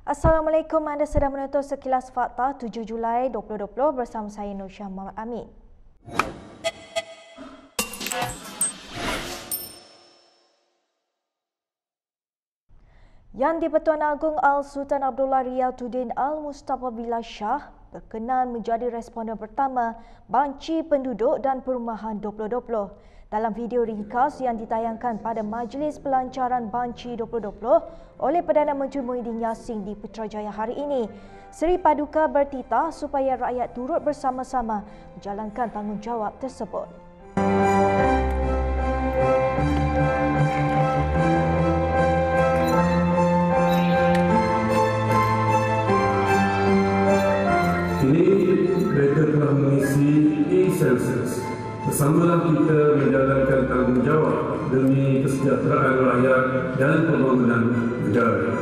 Assalamualaikum, anda sedang menonton Sekilas Fakta 7 Julai 2020 bersama saya Nur Syah Muhammad Amin. Yang di-Pertuan Agong Al-Sultan Abdullah Riyadhuddin Al-Mustafa Billah Shah berkenan menjadi responden pertama Banci Penduduk dan Perumahan 2020. Dalam video ringkas yang ditayangkan pada Majlis Pelancaran Banci 2020 oleh Perdana Menteri Muhyiddin Yassin di Putrajaya hari ini, Seri Paduka bertitah supaya rakyat turut bersama-sama menjalankan tanggungjawab tersebut. Kini kereta telah mengisi e-census. Bersamalah kita menjalankan tanggungjawab demi kesejahteraan rakyat dan pembangunan negara.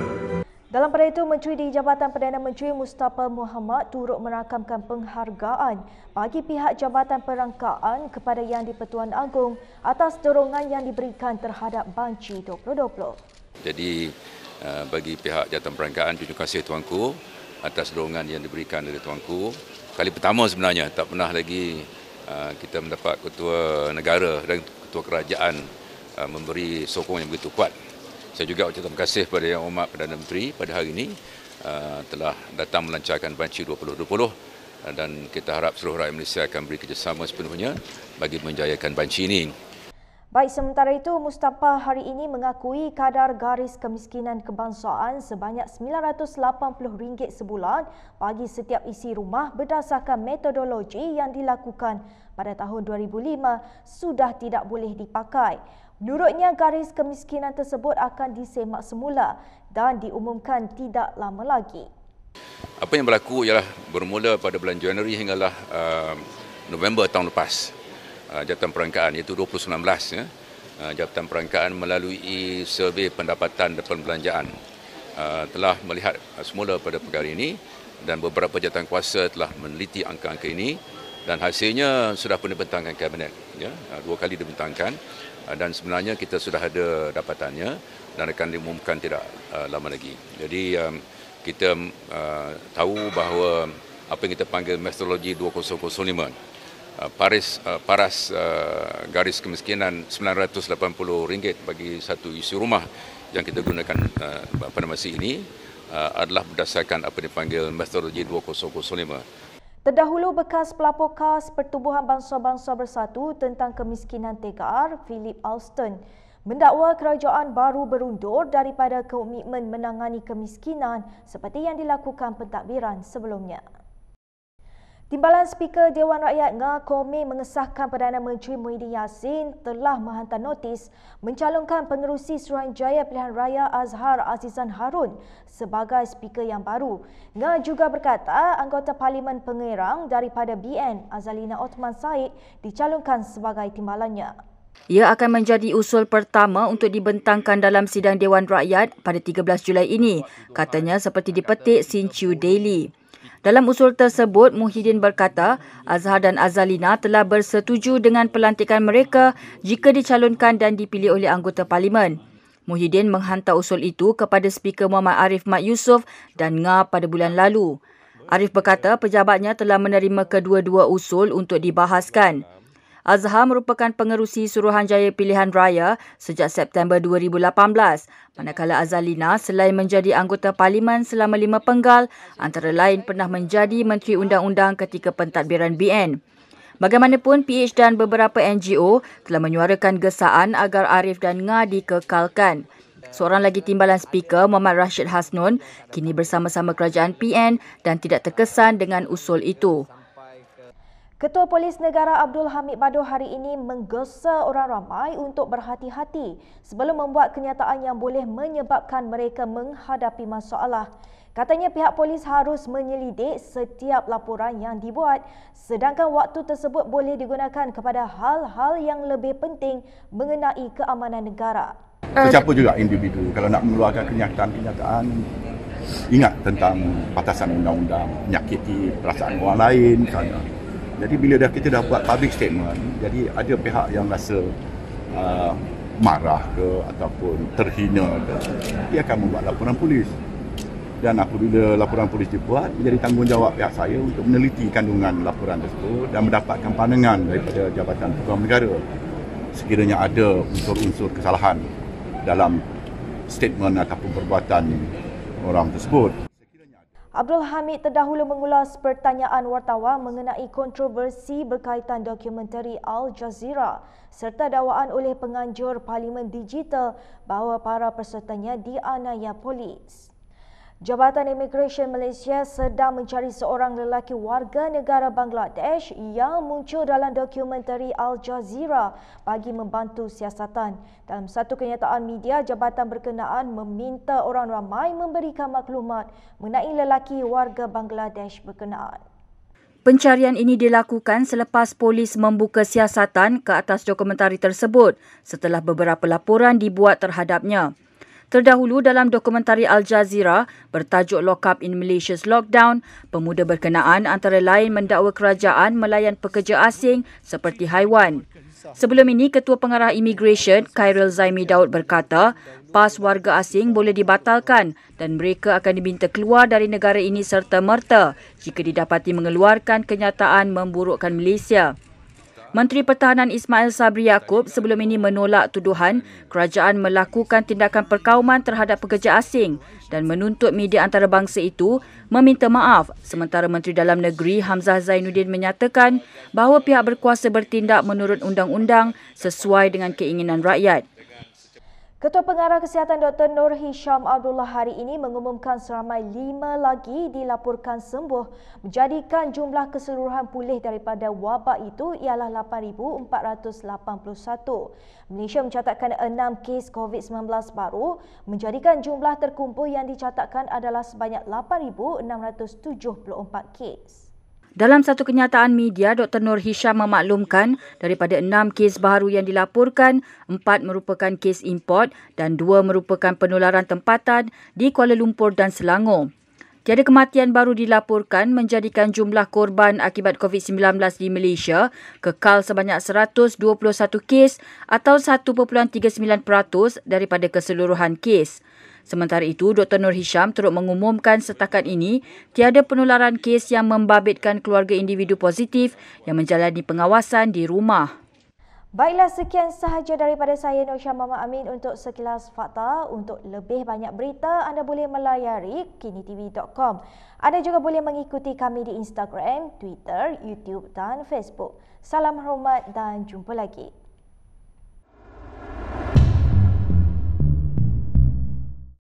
Dalam pada itu, Menteri di Jabatan Perdana Menteri Mustafa Muhammad turut merakamkan penghargaan bagi pihak Jabatan Perangkaan kepada Yang di-Pertuan Agong atas dorongan yang diberikan terhadap Banci 2020. Jadi bagi pihak Jabatan Perangkaan, terima kasih Tuanku atas dorongan yang diberikan oleh Tuanku. Kali pertama sebenarnya, tak pernah lagi kita mendapat ketua negara dan ketua kerajaan memberi sokong yang begitu kuat. Saya juga ucapkan terima kasih kepada Yang Amat Perdana Menteri pada hari ini telah datang melancarkan Banci 2020 dan kita harap seluruh rakyat Malaysia akan beri kerjasama sepenuhnya bagi menjayakan Banci ini. Baik, sementara itu Mustafa hari ini mengakui kadar garis kemiskinan kebangsaan sebanyak RM980 sebulan bagi setiap isi rumah berdasarkan metodologi yang dilakukan pada tahun 2005 sudah tidak boleh dipakai. Menurutnya, garis kemiskinan tersebut akan disemak semula dan diumumkan tidak lama lagi. Apa yang berlaku ialah bermula pada bulan Januari hinggalah November tahun lepas. Jabatan Perangkaan iaitu 2019 ya. Jabatan Perangkaan melalui survei pendapatan dan perbelanjaan telah melihat semula pada perkara ini dan beberapa jabatan kuasa telah meneliti angka-angka ini dan hasilnya sudah pun dibentangkan Kabinet ya. 2 kali dibentangkan dan sebenarnya kita sudah ada dapatannya dan akan diumumkan tidak lama lagi. Jadi kita tahu bahawa apa yang kita panggil metodologi 2005 paras garis kemiskinan RM980 bagi satu isi rumah yang kita gunakan pada masa ini adalah berdasarkan apa yang dipanggil metodologi 2005. Terdahulu, bekas pelapor KAS Pertubuhan Bangsa-Bangsa Bersatu tentang Kemiskinan TKR, Philip Alston, mendakwa kerajaan baru berundur daripada komitmen menangani kemiskinan seperti yang dilakukan pentadbiran sebelumnya. Timbalan Speaker Dewan Rakyat Nga Komi mengesahkan Perdana Menteri Muhyiddin Yassin telah menghantar notis mencalonkan pengerusi Suruhanjaya Pilihan Raya Azhar Azizan Harun sebagai Speaker yang baru. Nga juga berkata anggota Parlimen Pengerang daripada BN Azalina Othman Said dicalonkan sebagai timbalannya. Ia akan menjadi usul pertama untuk dibentangkan dalam sidang Dewan Rakyat pada 13 Julai ini, katanya seperti dipetik Sinchu Daily. Dalam usul tersebut, Muhyiddin berkata Azhar dan Azalina telah bersetuju dengan pelantikan mereka jika dicalonkan dan dipilih oleh anggota Parlimen. Muhyiddin menghantar usul itu kepada Speaker Muhammad Arif Mat Yusof dan Nga pada bulan lalu. Arif berkata pejabatnya telah menerima kedua-dua usul untuk dibahaskan. Azhar merupakan pengerusi Suruhanjaya Pilihan Raya sejak September 2018, manakala Azalina selain menjadi anggota Parlimen selama 5 penggal, antara lain pernah menjadi Menteri Undang-Undang ketika pentadbiran BN. Bagaimanapun, PH dan beberapa NGO telah menyuarakan gesaan agar Arif dan Nga dikekalkan. Seorang lagi timbalan Speaker, Muhammad Rashid Hasnun, kini bersama-sama kerajaan PN dan tidak terkesan dengan usul itu. Ketua Polis Negara Abdul Hamid Bado hari ini menggesa orang ramai untuk berhati-hati sebelum membuat kenyataan yang boleh menyebabkan mereka menghadapi masalah. Katanya pihak polis harus menyelidik setiap laporan yang dibuat sedangkan waktu tersebut boleh digunakan kepada hal-hal yang lebih penting mengenai keamanan negara. Sesiapa juga individu kalau nak mengeluarkan kenyataan-kenyataan, ingat tentang batasan undang-undang, menyakiti perasaan orang lain misalnya. Jadi bila kita dah buat public statement, jadi ada pihak yang rasa marah ke ataupun terhina ke, dia akan membuat laporan polis. Dan apabila laporan polis dibuat, menjadi tanggungjawab pihak saya untuk meneliti kandungan laporan tersebut dan mendapatkan pandangan daripada Jabatan Peguam Negara sekiranya ada unsur-unsur kesalahan dalam statement ataupun perbuatan orang tersebut. Abdul Hamid terdahulu mengulas pertanyaan wartawan mengenai kontroversi berkaitan dokumentari Al Jazeera serta dakwaan oleh penganjur Parlimen Digital bahawa para pesertanya dianiaya polis. Jabatan Imigresen Malaysia sedang mencari seorang lelaki warga negara Bangladesh yang muncul dalam dokumentari Al Jazeera bagi membantu siasatan. Dalam satu kenyataan media, jabatan berkenaan meminta orang ramai memberikan maklumat mengenai lelaki warga Bangladesh berkenaan. Pencarian ini dilakukan selepas polis membuka siasatan ke atas dokumentari tersebut setelah beberapa laporan dibuat terhadapnya. Terdahulu dalam dokumentari Al Jazeera bertajuk Lock Up in Malaysia's Lockdown, pemuda berkenaan antara lain mendakwa kerajaan melayan pekerja asing seperti haiwan. Sebelum ini, Ketua Pengarah Imigresen Khairil Zaimi Daud berkata, pas warga asing boleh dibatalkan dan mereka akan diminta keluar dari negara ini serta-merta jika didapati mengeluarkan kenyataan memburukkan Malaysia. Menteri Pertahanan Ismail Sabri Yaakob sebelum ini menolak tuduhan kerajaan melakukan tindakan perkauman terhadap pekerja asing dan menuntut media antarabangsa itu meminta maaf, sementara Menteri Dalam Negeri Hamzah Zainuddin menyatakan bahawa pihak berkuasa bertindak menurut undang-undang sesuai dengan keinginan rakyat. Ketua Pengarah Kesihatan Dr. Nur Hisham Abdullah hari ini mengumumkan seramai 5 lagi dilaporkan sembuh, menjadikan jumlah keseluruhan pulih daripada wabak itu ialah 8,481. Malaysia mencatatkan 6 kes COVID-19 baru, menjadikan jumlah terkumpul yang dicatatkan adalah sebanyak 8,674 kes. Dalam satu kenyataan media, Dr. Nur Hisham memaklumkan daripada 6 kes baharu yang dilaporkan, 4 merupakan kes import dan 2 merupakan penularan tempatan di Kuala Lumpur dan Selangor. Tiada kematian baru dilaporkan menjadikan jumlah korban akibat COVID-19 di Malaysia kekal sebanyak 121 kes atau 1.39% daripada keseluruhan kes. Sementara itu, Dr. Nur Hisham turut mengumumkan setakat ini tiada penularan kes yang membabitkan keluarga individu positif yang menjalani pengawasan di rumah. Baiklah, sekian sahaja daripada saya Nur Syah Muhammad Amin untuk Sekilas Fakta. Untuk lebih banyak berita, anda boleh melayari kinitv.com. Anda juga boleh mengikuti kami di Instagram, Twitter, YouTube dan Facebook. Salam hormat dan jumpa lagi.